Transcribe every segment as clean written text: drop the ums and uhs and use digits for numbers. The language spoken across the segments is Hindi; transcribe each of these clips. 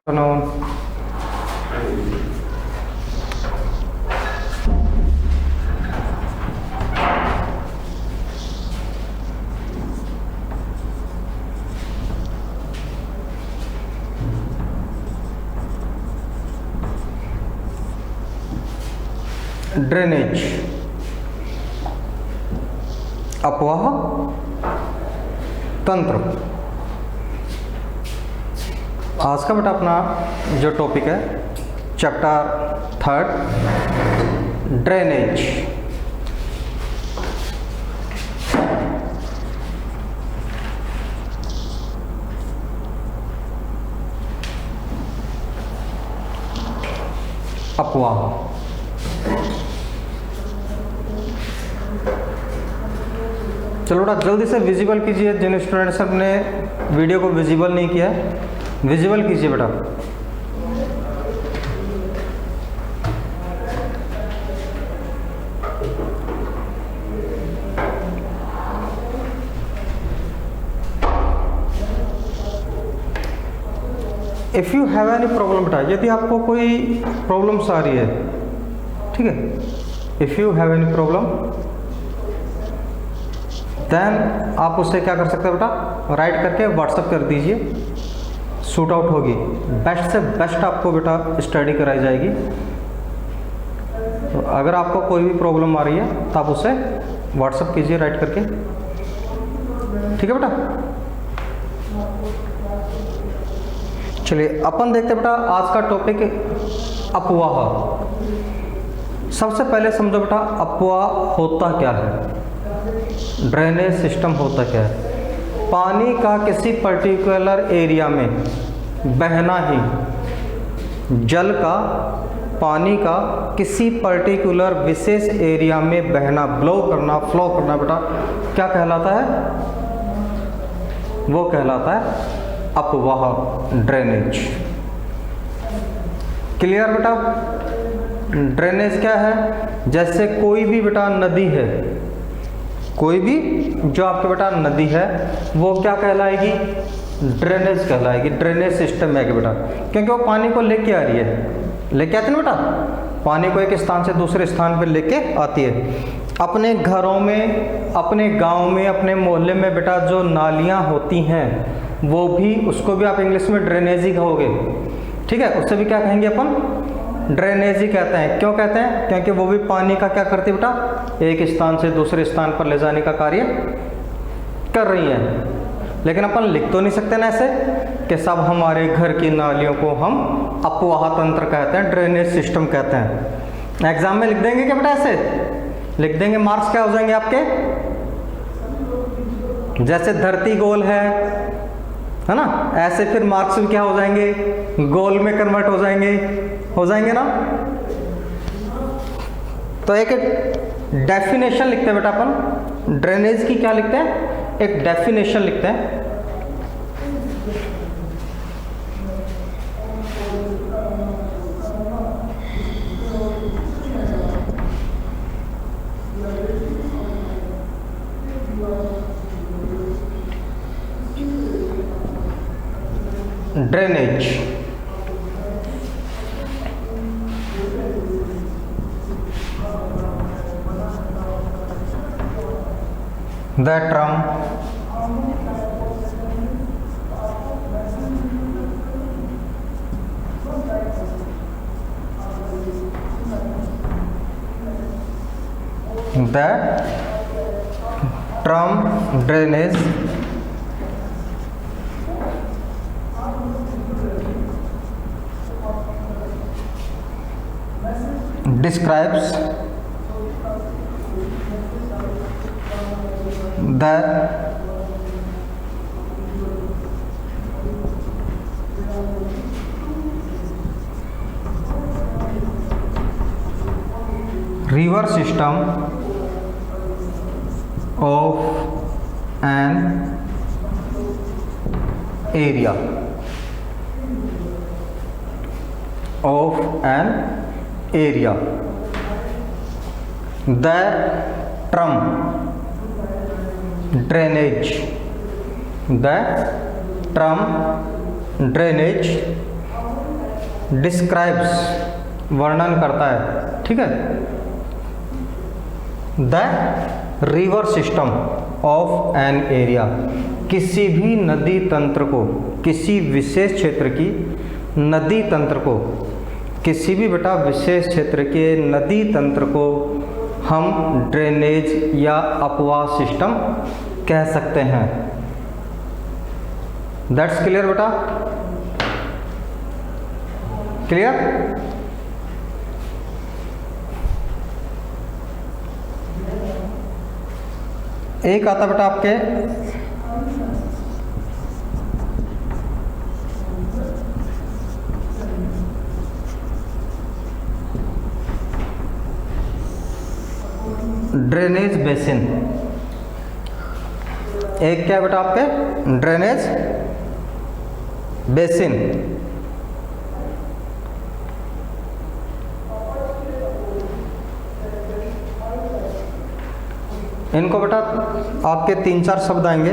afternoon. ड्रेनेज, अपवाह तंत्र। आज का बेटा अपना जो टॉपिक है चैप्टर 3 ड्रेनेज। अपवाह। चलो बेटा जल्दी से विजिबल कीजिए, जिन स्टूडेंट्स ने वीडियो को विजिबल नहीं किया विजिबल कीजिए बेटा। If you have any problem बेटा, यदि आपको कोई प्रॉब्लम्स आ रही है, ठीक है, if you have any problem then आप उससे क्या कर सकते हैं बेटा, राइट करके व्हाट्सएप कर दीजिए, शूट आउट होगी। बेस्ट से बेस्ट आपको बेटा स्टडी कराई जाएगी। तो अगर आपको कोई भी प्रॉब्लम आ रही है तो आप उससे व्हाट्सएप कीजिए राइट करके, ठीक है बेटा। चलिए अपन देखते हैं बेटा आज का टॉपिक अपवाह। सबसे पहले समझो बेटा अपवाह होता क्या है, ड्रेनेज सिस्टम होता क्या है। पानी का किसी पर्टिकुलर एरिया में बहना ही, जल का, पानी का किसी पर्टिकुलर विशेष एरिया में बहना, ब्लो करना, फ्लो करना बेटा क्या कहलाता है, वो कहलाता है अपवाह, ड्रेनेज। क्लियर बेटा। ड्रेनेज क्या है, जैसे कोई भी बेटा नदी है, कोई भी जो आपके बेटा नदी है वो क्या कहलाएगी, ड्रेनेज कहलाएगी। ड्रेनेज सिस्टम है कि बेटा, क्योंकि वो पानी को लेके आ रही है, लेके आती है ना बेटा, पानी को एक स्थान से दूसरे स्थान पर लेके आती है। अपने घरों में, अपने गांव में, अपने मोहल्ले में बेटा जो नालियां होती हैं वो भी, उसको भी आप इंग्लिश में ड्रेनेज ही कहोगे, ठीक है। उससे भी क्या कहेंगे अपन, ड्रेनेज ही कहते हैं। क्यों कहते हैं, क्योंकि वो भी पानी का क्या करती है बेटा, एक स्थान से दूसरे स्थान पर ले जाने का कार्य कर रही हैं। लेकिन अपन लिख तो नहीं सकते ना ऐसे कि सब हमारे घर की नालियों को हम अपवाह तंत्र कहते हैं, ड्रेनेज सिस्टम कहते हैं। एग्जाम में लिख देंगे क्या बेटा, ऐसे लिख देंगे, मार्क्स क्या हो जाएंगे आपके, जैसे धरती गोल है ना, ऐसे फिर मार्क्स भी क्या हो जाएंगे, गोल में कन्वर्ट हो जाएंगे ना। तो एक डेफिनेशन लिखते हैं बेटा अपन, ड्रेनेज की क्या लिखते हैं, एक डेफिनेशन लिखते हैं। Drainage the term drainage describes the river system of an area, the term drainage describes वर्णन करता है, ठीक है, the river system of an area, किसी भी नदी तंत्र को, किसी विशेष क्षेत्र की नदी तंत्र को, किसी भी बेटा विशेष क्षेत्र के नदी तंत्र को हम ड्रेनेज या अपवाह सिस्टम कह सकते हैं। दैट्स क्लियर बेटा, क्लियर। एक आता बेटा आपके ड्रेनेज बेसिन, एक क्या बेटा आपके ड्रेनेज बेसिन। इनको बेटा आपके 3-4 शब्द आएंगे,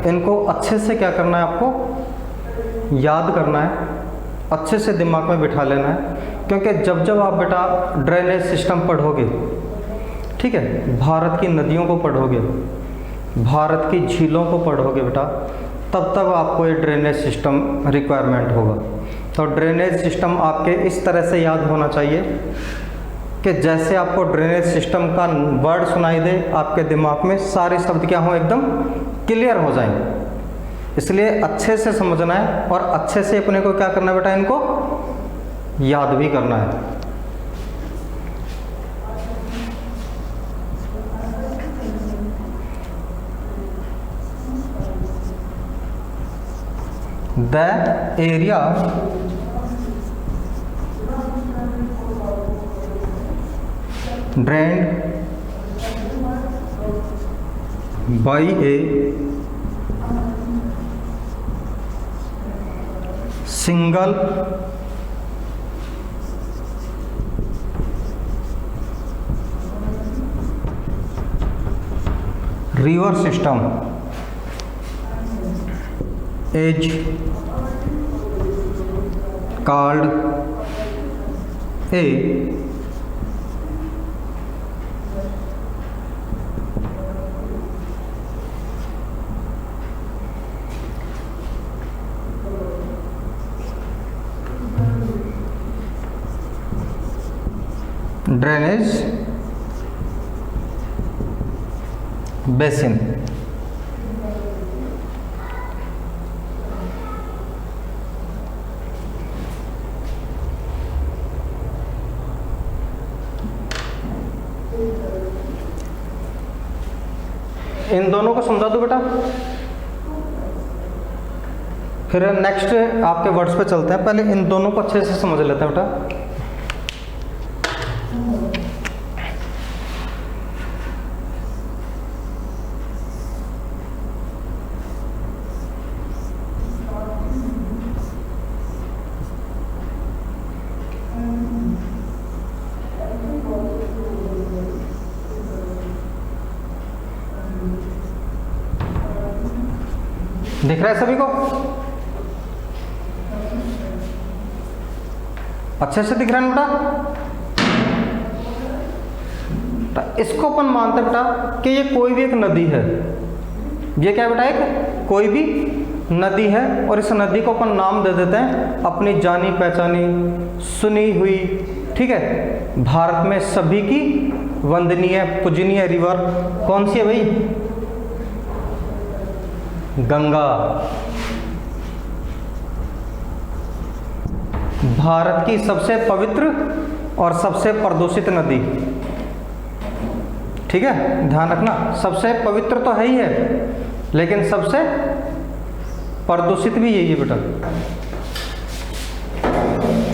इनको अच्छे से क्या करना है, आपको याद करना है, अच्छे से दिमाग में बिठा लेना है, क्योंकि जब जब आप बेटा ड्रेनेज सिस्टम पढ़ोगे, ठीक है, भारत की नदियों को पढ़ोगे, भारत की झीलों को पढ़ोगे बेटा, तब तब आपको ये ड्रेनेज सिस्टम रिक्वायरमेंट होगा। तो ड्रेनेज सिस्टम आपके इस तरह से याद होना चाहिए कि जैसे आपको ड्रेनेज सिस्टम का वर्ड सुनाई दे, आपके दिमाग में सारे शब्द क्या हो, एकदम क्लियर हो जाएंगे। इसलिए अच्छे से समझना है और अच्छे से अपने को क्या करना है बेटा, इनको याद भी करना है। The area drained by a single river system is called a drainage basin. इन दोनों को समझा दो बेटा, फिर नेक्स्ट आपके वर्ड्स पे चलते हैं। पहले इन दोनों को अच्छे से समझ लेते हैं बेटा। दिख रहा है सभी को? अच्छे से दिख रहा है बेटा? तो इसको अपन मानते हैं बेटा कि ये कोई भी एक नदी है। ये क्या बेटा, एक कोई भी नदी है, और इस नदी को अपन नाम दे देते हैं अपनी जानी पहचानी सुनी हुई, ठीक है, भारत में सभी की वंदनीय पूजनीय रिवर कौन सी है भाई? गंगा। भारत की सबसे पवित्र और सबसे प्रदूषित नदी, ठीक है, ध्यान रखना, सबसे पवित्र तो है ही है, लेकिन सबसे प्रदूषित भी यही है बेटा।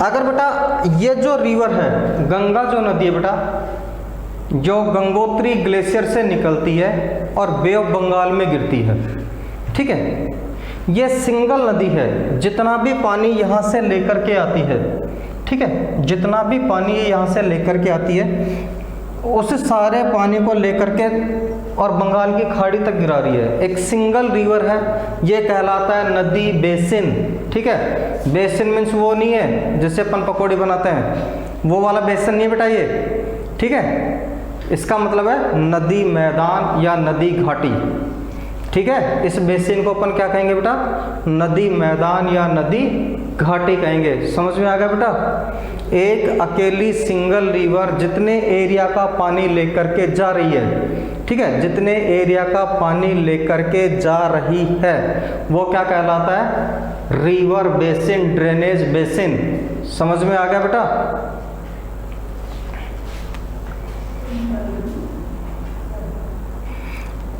अगर बेटा ये जो रिवर है, गंगा जो नदी है बेटा, जो गंगोत्री ग्लेशियर से निकलती है और बे ऑफ बंगाल में गिरती है, ठीक है, ये सिंगल नदी है। जितना भी पानी यहाँ से लेकर के आती है, ठीक है, जितना भी पानी यहाँ से लेकर के आती है, उस सारे पानी को लेकर के और बंगाल की खाड़ी तक गिरा रही है। एक सिंगल रिवर है, ये कहलाता है नदी बेसिन, ठीक ठीक है। बेसिन मीन्स वो नहीं है जिससे अपन पकौड़ी बनाते हैं, वो वाला बेसिन नहीं बेटा ये, ठीक है। इसका मतलब है नदी मैदान या नदी घाटी, ठीक है। इस बेसिन को अपन क्या कहेंगे बेटा, नदी मैदान या नदी घाटी कहेंगे। समझ में आ गया बेटा। एक अकेली सिंगल रिवर जितने एरिया का पानी लेकर के जा रही है, ठीक है, जितने एरिया का पानी लेकर के जा रही है वो क्या कहलाता है, रिवर बेसिन, ड्रेनेज बेसिन। समझ में आ गया बेटा।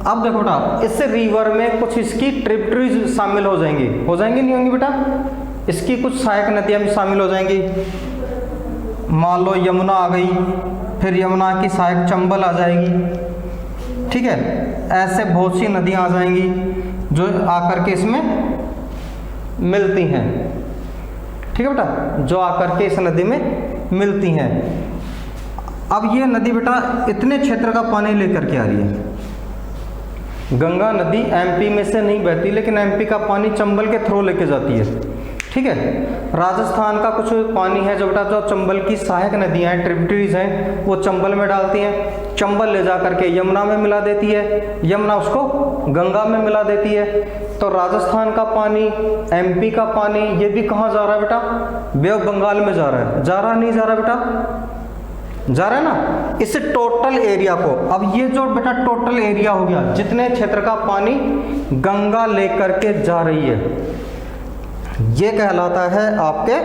अब देखो बेटा, इस रिवर में कुछ इसकी ट्रिब्यूटरीज शामिल हो जाएंगी, नहीं होंगी बेटा, इसकी कुछ सहायक नदियां भी शामिल हो जाएंगी। मान लो यमुना आ गई, फिर यमुना की सहायक चंबल आ जाएगी, ठीक है। ऐसे बहुत सी नदियां आ जाएंगी जो आकर के इसमें मिलती हैं, ठीक है बेटा, जो आकर के इस नदी में मिलती हैं। अब ये नदी बेटा इतने क्षेत्र का पानी लेकर के आ रही है। गंगा नदी एमपी में से नहीं बहती, लेकिन एमपी का पानी चंबल के थ्रू लेके जाती है, ठीक है। राजस्थान का कुछ पानी है जो बेटा, जो चंबल की सहायक नदियां हैं, ट्रिब्यूटरीज हैं, वो चंबल में डालती हैं, चंबल ले जा करके यमुना में मिला देती है, यमुना उसको गंगा में मिला देती है। तो राजस्थान का पानी, एमपी का पानी, ये भी कहाँ जा रहा है बेटा, बे ऑफ बंगाल में जा रहा है। जा रहा नहीं जा रहा बेटा, जा रहा है ना। इस टोटल एरिया को, अब ये जो बेटा टोटल एरिया हो गया, जितने क्षेत्र का पानी गंगा लेकर के जा रही है, ये कहलाता है आपके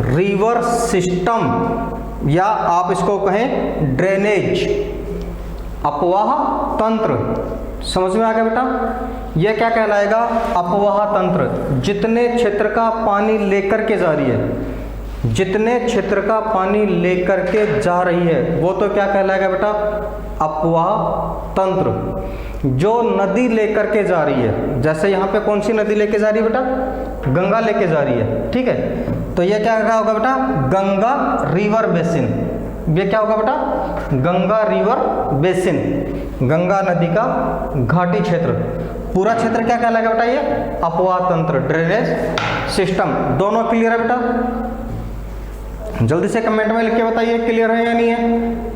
रिवर सिस्टम, या आप इसको कहें ड्रेनेज, अपवाह तंत्र। समझ में आ गया बेटा। ये क्या कहलाएगा, अपवाह तंत्र। जितने क्षेत्र का पानी लेकर के जा रही है, जितने क्षेत्र का पानी लेकर के जा रही है, वो तो क्या कहलाएगा बेटा, अपवाह तंत्र। जो नदी लेकर के जा रही है, जैसे यहाँ पे कौन सी नदी लेके जा रही है बेटा, गंगा लेके जा रही है, ठीक है। तो ये क्या होगा बेटा, गंगा रिवर बेसिन। ये क्या होगा बेटा, गंगा रिवर बेसिन, गंगा नदी का घाटी क्षेत्र। पूरा क्षेत्र क्या कहलाएगा बेटा, ये अपवाह तंत्र, ड्रेनेज सिस्टम। दोनों क्लियर है बेटा। जल्दी से कमेंट में लिख के बताइए क्लियर है या नहीं है।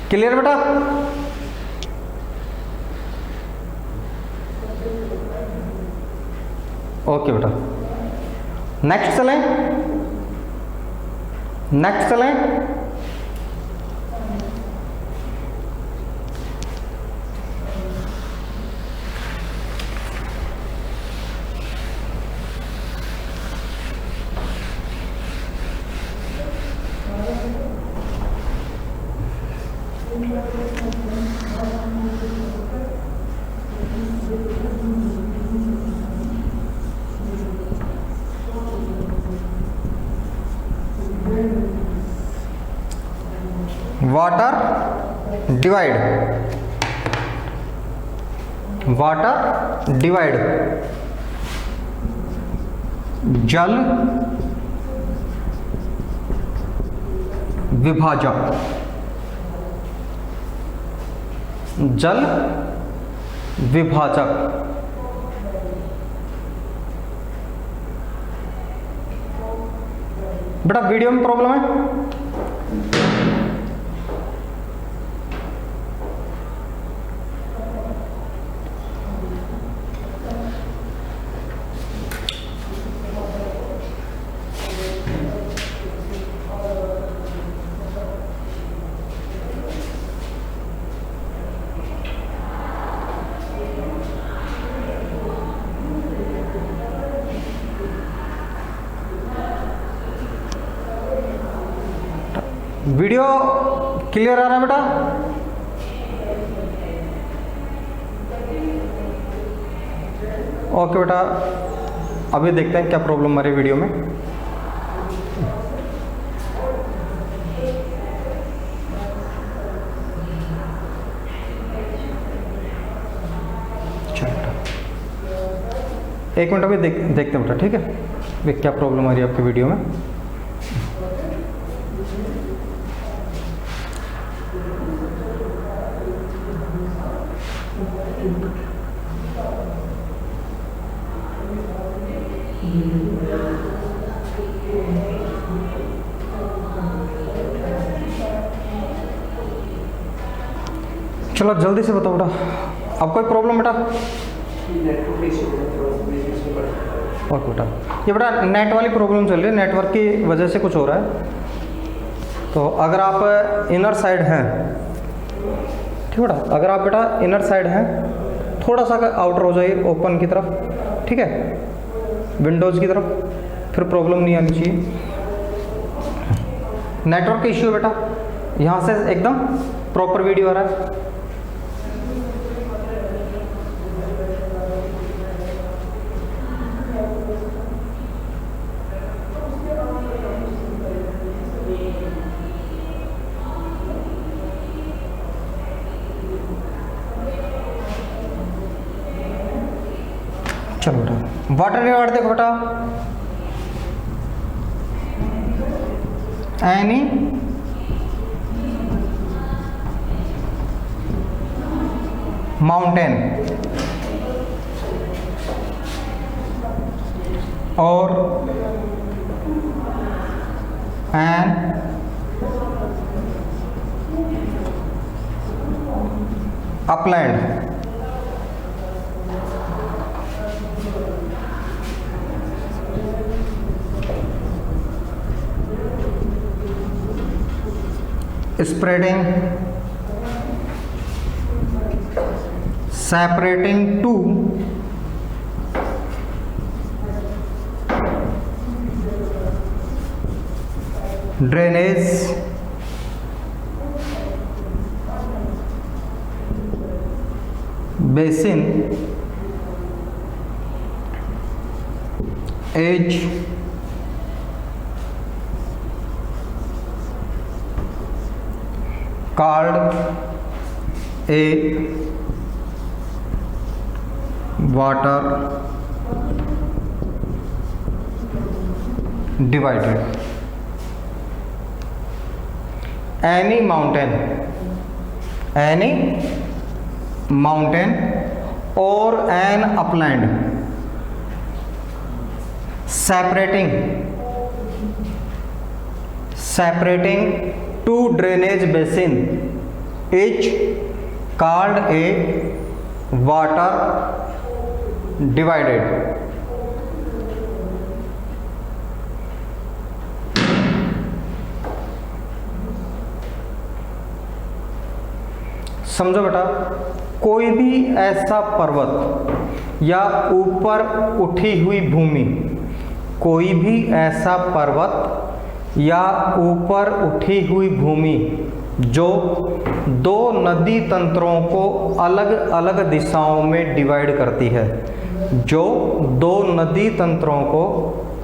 क्लियर बेटा। ओके बेटा, नेक्स्ट चलें, नेक्स्ट चलें। वाटर डिवाइड, वाटर डिवाइड, जल विभाजक, जल विभाजक। बेटा वीडियो में प्रॉब्लम है, वीडियो क्लियर आ रहा है बेटा। ओके बेटा, अभी देखते हैं क्या प्रॉब्लम हमारे वीडियो में। एक मिनट अभी देखते हैं बेटा, ठीक है, क्या प्रॉब्लम आ रही है आपके वीडियो में। चलो जल्दी से बताओ बेटा, अब कोई प्रॉब्लम बेटा? और बेटा ये बेटा नेट वाली प्रॉब्लम चल रही है, नेटवर्क की वजह से कुछ हो रहा है। तो अगर आप इनर साइड हैं, ठीक बेटा, अगर आप बेटा इनर साइड हैं, थोड़ा सा आउटर हो जाइए ओपन की तरफ, ठीक है, विंडोज़ की तरफ, फिर प्रॉब्लम नहीं आनी चाहिए। नेटवर्क का इश्यू है बेटा, यहाँ से एकदम प्रॉपर वीडियो आ रहा है। चलो बेटा वाटर रिवार्ड देखो बेटा, एनी माउंटेन और an upland spreading, separating to drainage basin is called a water divider. Any mountain or an upland separating two drainage basin is called a water divided. समझो बेटा, कोई भी ऐसा पर्वत या ऊपर उठी हुई भूमि, कोई भी ऐसा पर्वत या ऊपर उठी हुई भूमि जो दो नदी तंत्रों को अलग अलग दिशाओं में डिवाइड करती है, जो दो नदी तंत्रों को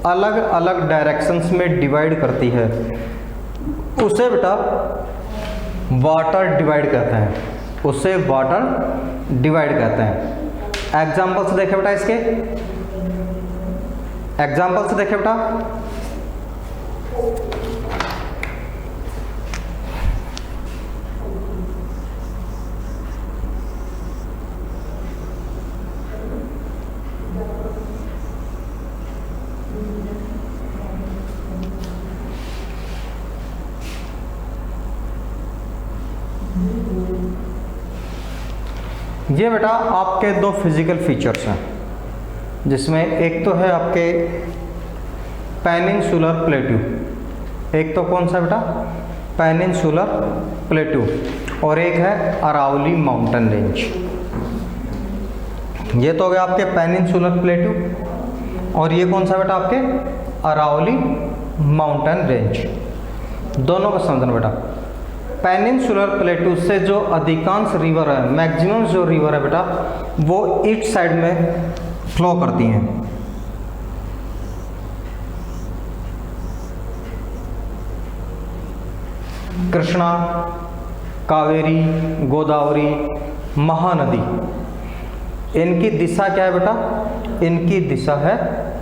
अलग अलग डायरेक्शंस में डिवाइड करती है, उसे बेटा वाटर डिवाइड कहते हैं, उसे वाटर डिवाइड कहते हैं। एग्जाम्पल्स देखें बेटा, इसके एग्जाम्पल्स देखें बेटा। ये बेटा आपके दो फिजिकल फीचर्स हैं, जिसमें एक तो है आपके पेनिनसुलर प्लेट्यू, एक तो कौन सा बेटा पेनिनसुलर प्लेट्यू, और एक है अरावली माउंटेन रेंज। ये तो हो गया आपके पेनिनसुलर प्लेट्यू, और ये कौन सा बेटा आपके अरावली माउंटेन रेंज। दोनों का समझना बेटा, पेनिनसुलर प्लेट्यू से जो अधिकांश रिवर है, मैक्सिमम जो रिवर है बेटा, वो ईस्ट साइड में फ्लो करती हैं। कृष्णा, कावेरी, गोदावरी, महानदी, इनकी दिशा क्या है बेटा, इनकी दिशा है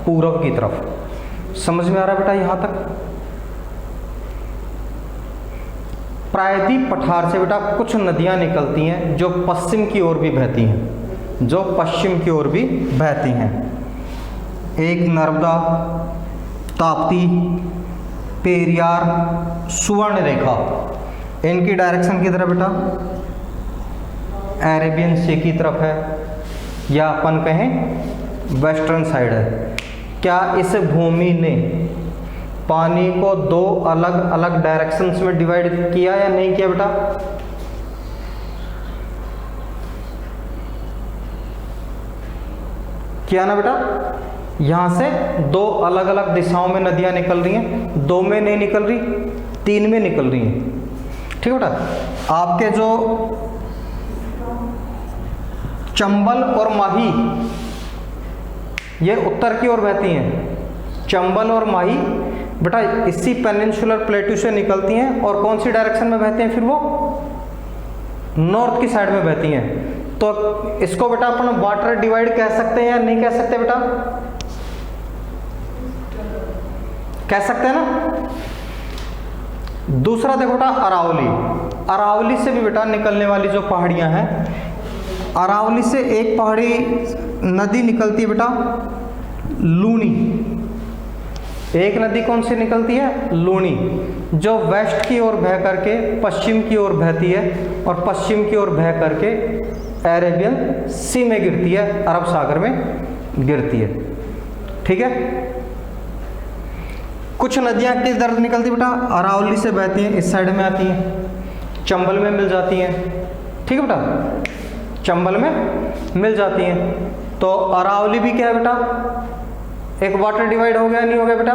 पूर्व की तरफ। समझ में आ रहा है बेटा यहाँ तक? प्रायद्वीप पठार से बेटा कुछ नदियां निकलती हैं जो पश्चिम की ओर भी बहती हैं, जो पश्चिम की ओर भी बहती हैं। एक नर्मदा, ताप्ती, पेरियार, सुवर्ण रेखा। इनकी डायरेक्शन किधर है बेटा? अरेबियन सी की तरफ है, या अपन कहें वेस्टर्न साइड है। क्या इस भूमि ने पानी को दो अलग अलग डायरेक्शंस में डिवाइड किया या नहीं किया बेटा? किया ना बेटा? यहां से दो अलग अलग दिशाओं में नदियां निकल रही हैं, दो में नहीं निकल रही, तीन में निकल रही हैं। ठीक है बेटा? आपके जो चंबल और माही ये उत्तर की ओर बहती हैं। चंबल और माही बेटा इसी पेनिनसुलर प्लेटू से निकलती हैं और कौन सी डायरेक्शन में बहती हैं? फिर वो नॉर्थ की साइड में बहती हैं। तो इसको बेटा अपन वाटर डिवाइड कह सकते हैं या नहीं कह सकते बेटा? कह सकते हैं ना। दूसरा देखो बेटा अरावली। अरावली से भी बेटा निकलने वाली जो पहाड़ियां हैं, अरावली से एक पहाड़ी नदी निकलती है बेटा लूनी। एक नदी कौन सी निकलती है? लूनी, जो वेस्ट की ओर बह करके पश्चिम की ओर बहती है और पश्चिम की ओर बह करके अरेबियन सी में गिरती है, अरब सागर में गिरती है। ठीक है? कुछ नदियां किस तरफ निकलती बेटा? अरावली से बहती हैं, इस साइड में आती हैं, चंबल में मिल जाती हैं। ठीक है बेटा? चंबल में मिल जाती हैं। तो अरावली भी क्या है बेटा? एक वाटर डिवाइड हो गया, नहीं हो गया बेटा?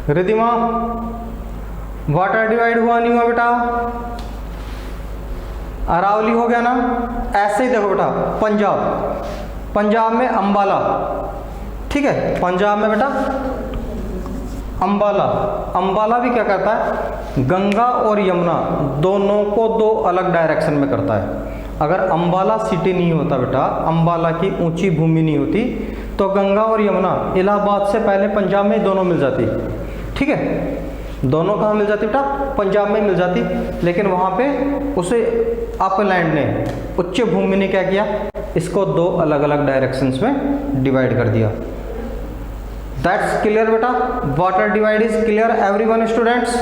रिद्धिमा, वाटर डिवाइड हुआ नहीं हुआ बेटा? अरावली हो गया ना। ऐसे ही देखो बेटा पंजाब, पंजाब में अंबाला। ठीक है? पंजाब में बेटा अंबाला। अंबाला भी क्या करता है? गंगा और यमुना दोनों को दो अलग डायरेक्शन में करता है। अगर अंबाला सिटी नहीं होता बेटा, अंबाला की ऊंची भूमि नहीं होती, तो गंगा और यमुना इलाहाबाद से पहले पंजाब में दोनों मिल जाती। ठीक है? दोनों कहाँ मिल जाती बेटा? पंजाब में मिल जाती। लेकिन वहाँ पे उसे अपलैंड ने, उच्च भूमि ने क्या किया? इसको दो अलग अलग डायरेक्शंस में डिवाइड कर दिया। दैट्स क्लियर बेटा? Water divide is clear everyone students?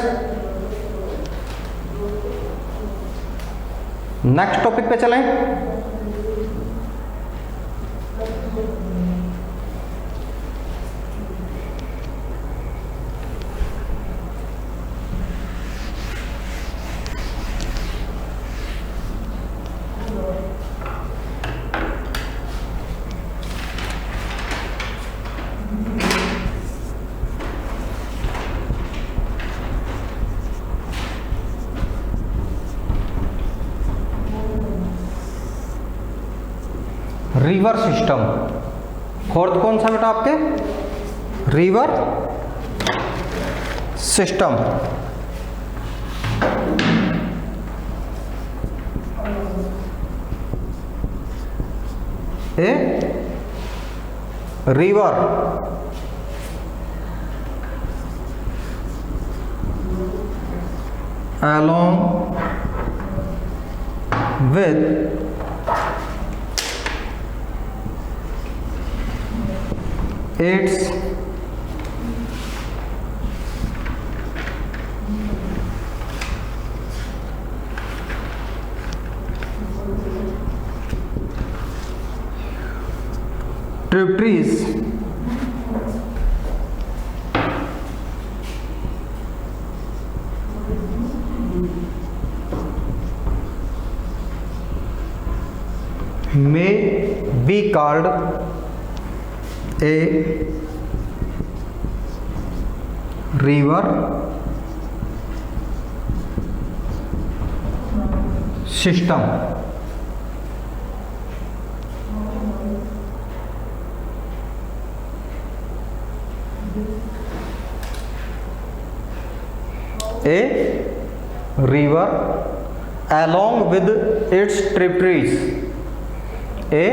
Next topic पे चलें। River system. फोर्थ कौन सा बेटा आपके? River system. A river along with its tributaries may be called a river system. A river along with its tributaries. A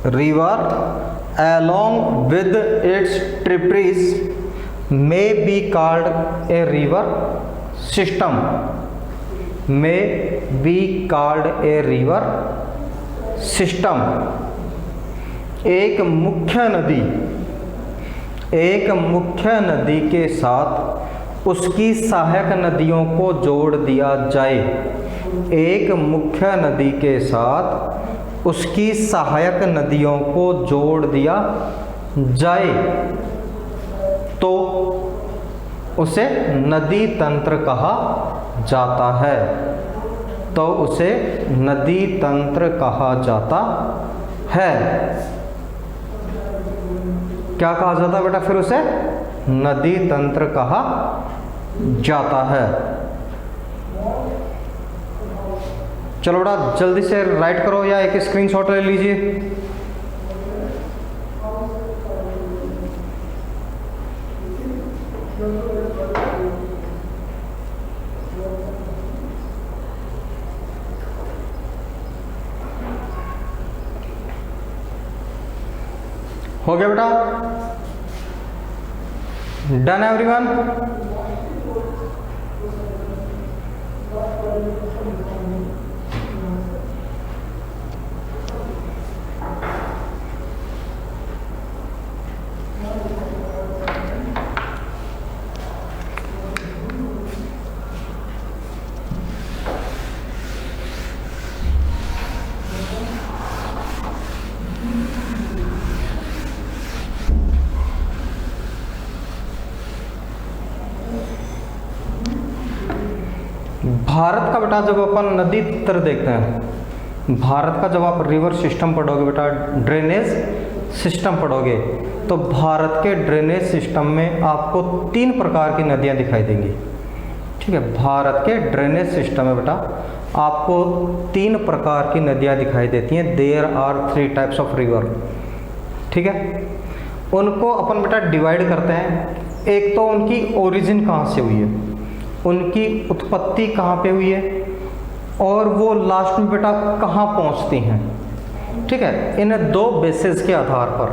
river along with its tributaries may be called a river system, may be called a river system। एक मुख्य नदी के साथ उसकी सहायक नदियों को जोड़ दिया जाए, एक मुख्य नदी के साथ उसकी सहायक नदियों को जोड़ दिया जाए तो उसे नदी तंत्र कहा जाता है, तो उसे नदी तंत्र कहा जाता है। क्या कहा जाता है बेटा? फिर उसे नदी तंत्र कहा जाता है। चलो बेटा जल्दी से राइट करो या एक स्क्रीनशॉट ले लीजिए। हो गया बेटा? Done everyone? भारत का बेटा जब अपन नदी तंत्र देखते हैं, भारत का जब आप रिवर सिस्टम पढ़ोगे बेटा, ड्रेनेज सिस्टम पढ़ोगे, तो भारत के ड्रेनेज सिस्टम में आपको 3 प्रकार की नदियां दिखाई देंगी। ठीक है, भारत के ड्रेनेज सिस्टम में बेटा आपको 3 प्रकार की नदियां दिखाई देती हैं। There are 3 types of river. ठीक है, उनको अपन बेटा डिवाइड करते हैं। एक तो उनकी ओरिजिन कहाँ से हुई है, उनकी उत्पत्ति कहाँ पे हुई है, और वो लास्ट में बेटा कहाँ पहुँचती हैं। ठीक है, इन 2 बेसिस के आधार पर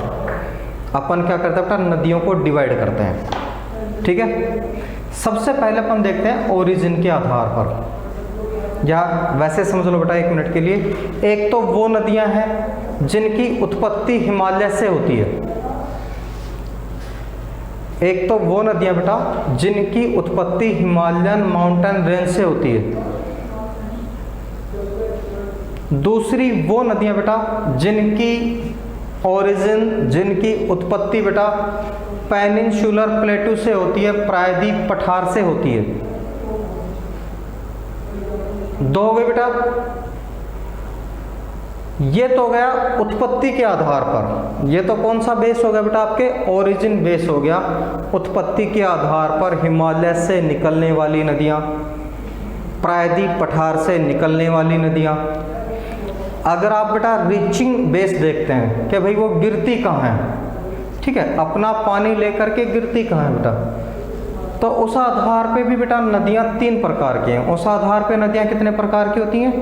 अपन क्या करते हैं बेटा, नदियों को डिवाइड करते हैं। ठीक है, सबसे पहले अपन देखते हैं ओरिजिन के आधार पर, या वैसे समझ लो बेटा 1 मिनट के लिए। एक तो वो नदियाँ हैं जिनकी उत्पत्ति हिमालय से होती है, एक तो वो नदियाँ बेटा जिनकी उत्पत्ति हिमालयन माउंटेन रेंज से होती है, दूसरी वो नदियाँ बेटा जिनकी ओरिजिन, जिनकी उत्पत्ति बेटा पेनिनसुलर प्लेटू से होती है, प्रायद्वीप पठार से होती है। 2 हो गए बेटा। ये तो हो गया उत्पत्ति के आधार पर। ये तो कौन सा बेस हो गया बेटा, आपके ओरिजिन बेस हो गया। उत्पत्ति के आधार पर हिमालय से निकलने वाली नदियाँ, प्रायद्वीप पठार से निकलने वाली नदियाँ। अगर आप बेटा रीचिंग बेस देखते हैं कि भाई वो गिरती कहाँ है, ठीक है, अपना पानी लेकर के गिरती कहाँ है बेटा, तो उस आधार पे भी बेटा नदियाँ 3 प्रकार की हैं। उस आधार पे नदियाँ कितने प्रकार की होती हैं?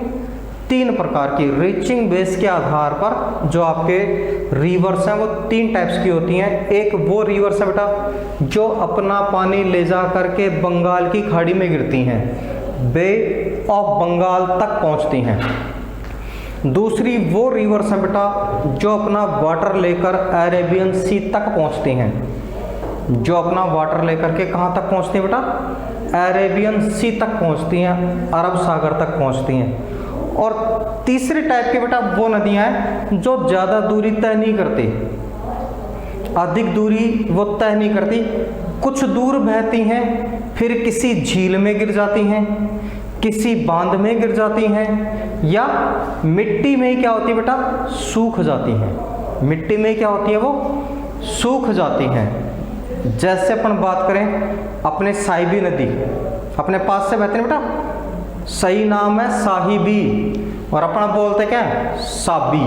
3 प्रकार की। रीचिंग बेस के आधार पर जो आपके रिवर्स हैं वो 3 टाइप्स की होती हैं। एक वो रिवर्स है बेटा जो अपना पानी ले जा करके बंगाल की खाड़ी में गिरती हैं, बे ऑफ बंगाल तक पहुंचती हैं। दूसरी वो रिवर्स है बेटा जो अपना वाटर लेकर अरेबियन सी तक पहुंचती हैं, जो अपना वाटर लेकर के कहाँ तक पहुंचती हैं बेटा, अरेबियन सी तक पहुंचती हैं, अरब सागर तक पहुंचती हैं। और तीसरे टाइप के बेटा वो नदियाँ हैं जो ज़्यादा दूरी तय नहीं करती, अधिक दूरी वो तय नहीं करती, कुछ दूर बहती हैं, फिर किसी झील में गिर जाती हैं, किसी बांध में गिर जाती हैं, या मिट्टी में क्या होती है बेटा, सूख जाती हैं। मिट्टी में क्या होती है, वो सूख जाती हैं। जैसे अपन बात करें अपने साहिबी नदी, अपने पास से बहते हैं बेटा, सही नाम है साहिबी और अपना बोलते क्या है, साबी।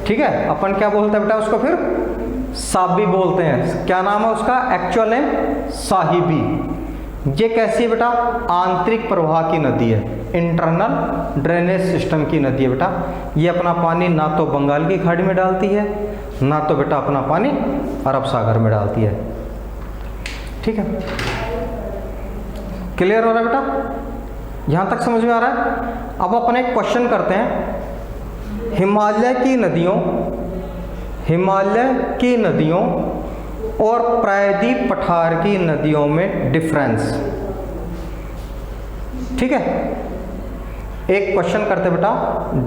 ठीक है, अपन क्या बोलते हैं बेटा उसको, फिर साबी बोलते हैं। क्या नाम है उसका, एक्चुअल नेम साहिबी। ये कैसी है बेटा, आंतरिक प्रवाह की नदी है, इंटरनल ड्रेनेज सिस्टम की नदी है बेटा। ये अपना पानी ना तो बंगाल की खाड़ी में डालती है, ना तो बेटा अपना पानी अरब सागर में डालती है। ठीक है, क्लियर हो रहा है बेटा? यहाँ तक समझ में आ रहा है? अब अपन एक क्वेश्चन करते हैं। हिमालय की नदियों और प्रायद्वीप पठार की नदियों में डिफरेंस। ठीक है, एक क्वेश्चन करते बेटा,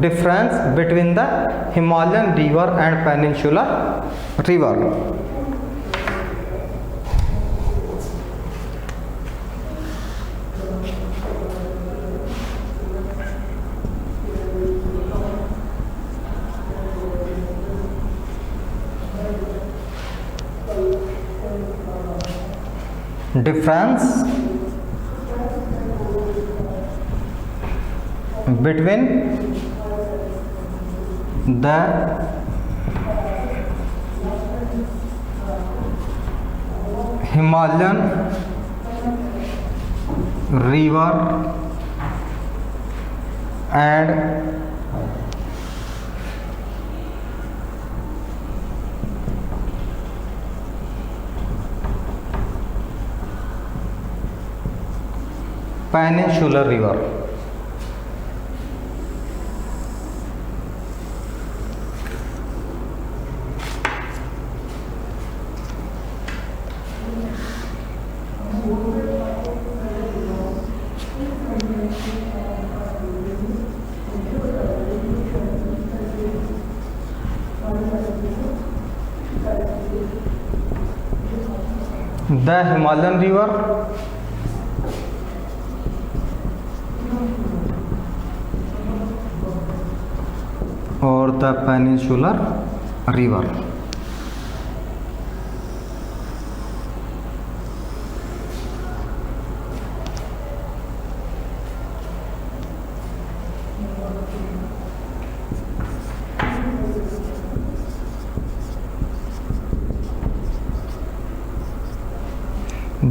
difference between the Himalayan river and peninsular river. Difference between the Himalayan river and peninsular river। The Himalayan river और the peninsular river।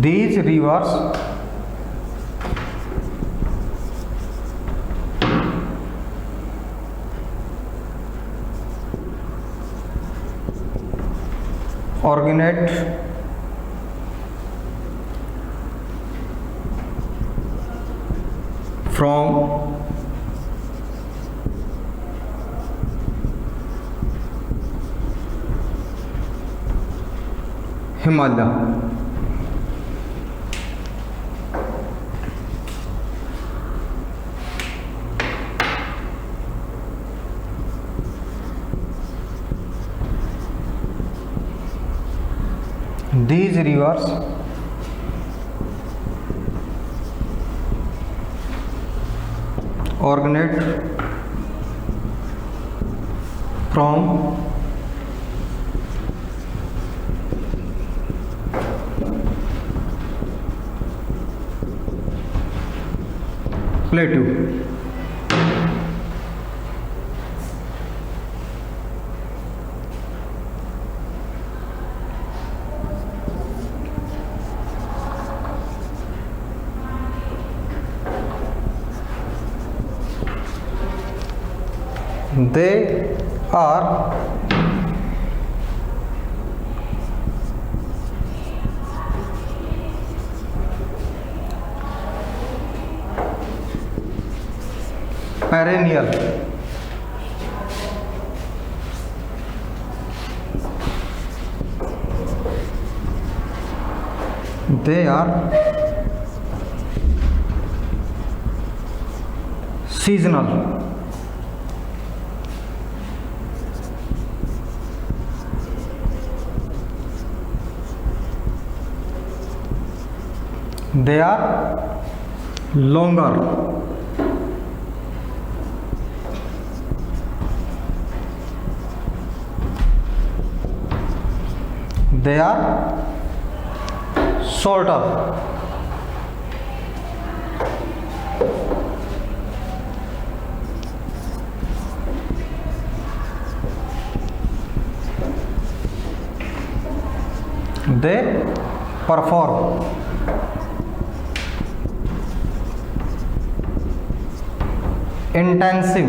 These rivers originate from Himalaya। These rivers originate from plateau। They are perennial। They are seasonal। They are longer। They are shorter। They perform intensive,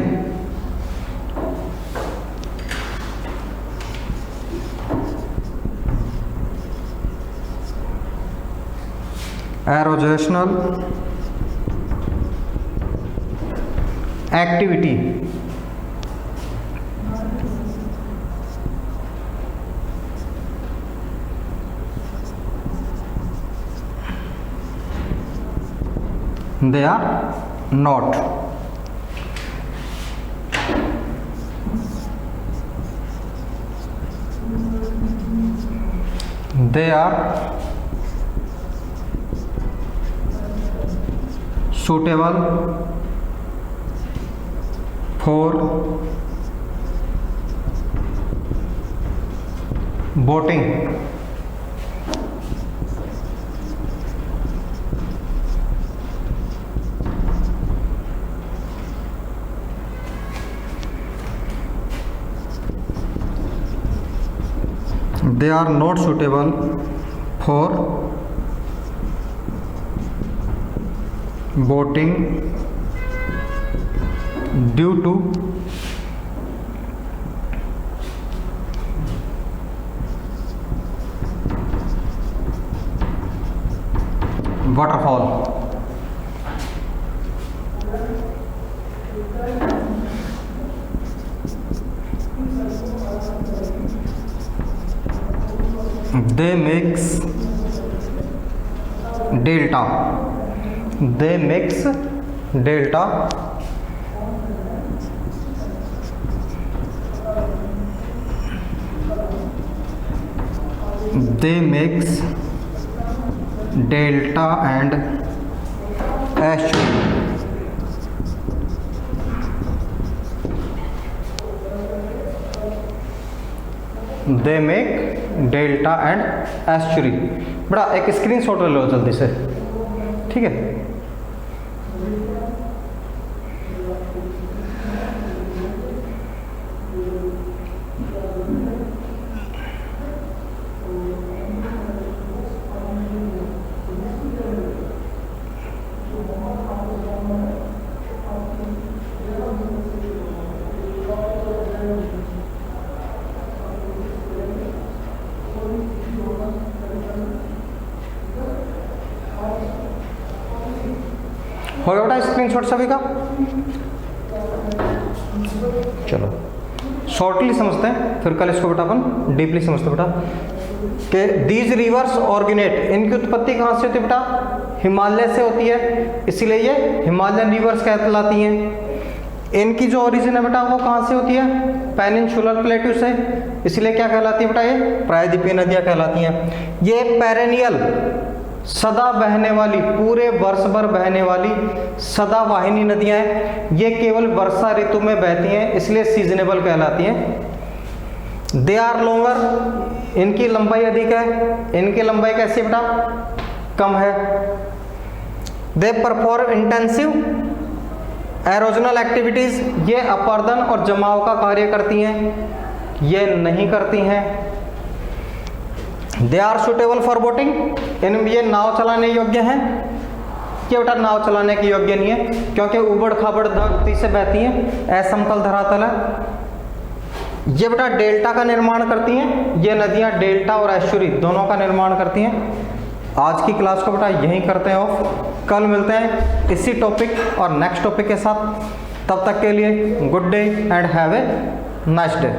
erosional activity, they are not. They are suitable for boating. They are not suitable for boating due to waterfall. They mix delta. They mix delta. They mix delta and estuary. They make delta and estuary. बड़ा एक स्क्रीनशॉट ले लो जल्दी से, ठीक है। हो गया बेटा स्क्रीनशॉट सभी का? चलो शॉर्टली समझते हैं, फिर कल इसको बेटा अपन डीपली समझते बेटा कि दीज रिवर्स ऑर्गेनेट, इनकी उत्पत्ति कहाँ से होती है बेटा? हिमालय से होती है, इसीलिए ये हिमालयन रिवर्स कहलाती हैं। इनकी जो ओरिजिन है बेटा वो कहाँ से होती है? पेनिनसुलर प्लेटू से, इसलिए क्या कहलाती है बेटा? ये प्रायद्वीपीय नदियाँ कहलाती हैं। ये पेरेनियल, सदा बहने वाली, पूरे वर्ष भर बहने वाली सदावाहिनी नदियां हैं। ये केवल वर्षा ऋतु में बहती हैं, इसलिए सीजनेबल कहलाती हैं। दे आर लॉन्गर, इनकी लंबाई अधिक है। इनकी लंबाई कैसी बेटा? कम है। दे परफॉर्म इंटेंसिव एरोजनल एक्टिविटीज, ये अपर्दन और जमाव का कार्य करती हैं, ये नहीं करती हैं। They are suitable for boating, इन ये नाव चलाने योग्य हैं। ये बेटा नाव चलाने के योग्य नहीं है, क्योंकि उबड़ खाबड़ गति से बहती हैं, असमतल धरातल है। ये बेटा डेल्टा का निर्माण करती हैं, ये नदियां डेल्टा और एस्चुरी दोनों का निर्माण करती हैं। आज की क्लास को बेटा यहीं करते हैं ऑफ, कल मिलते हैं इसी टॉपिक और नेक्स्ट टॉपिक के साथ। तब तक के लिए good day and have a nice day.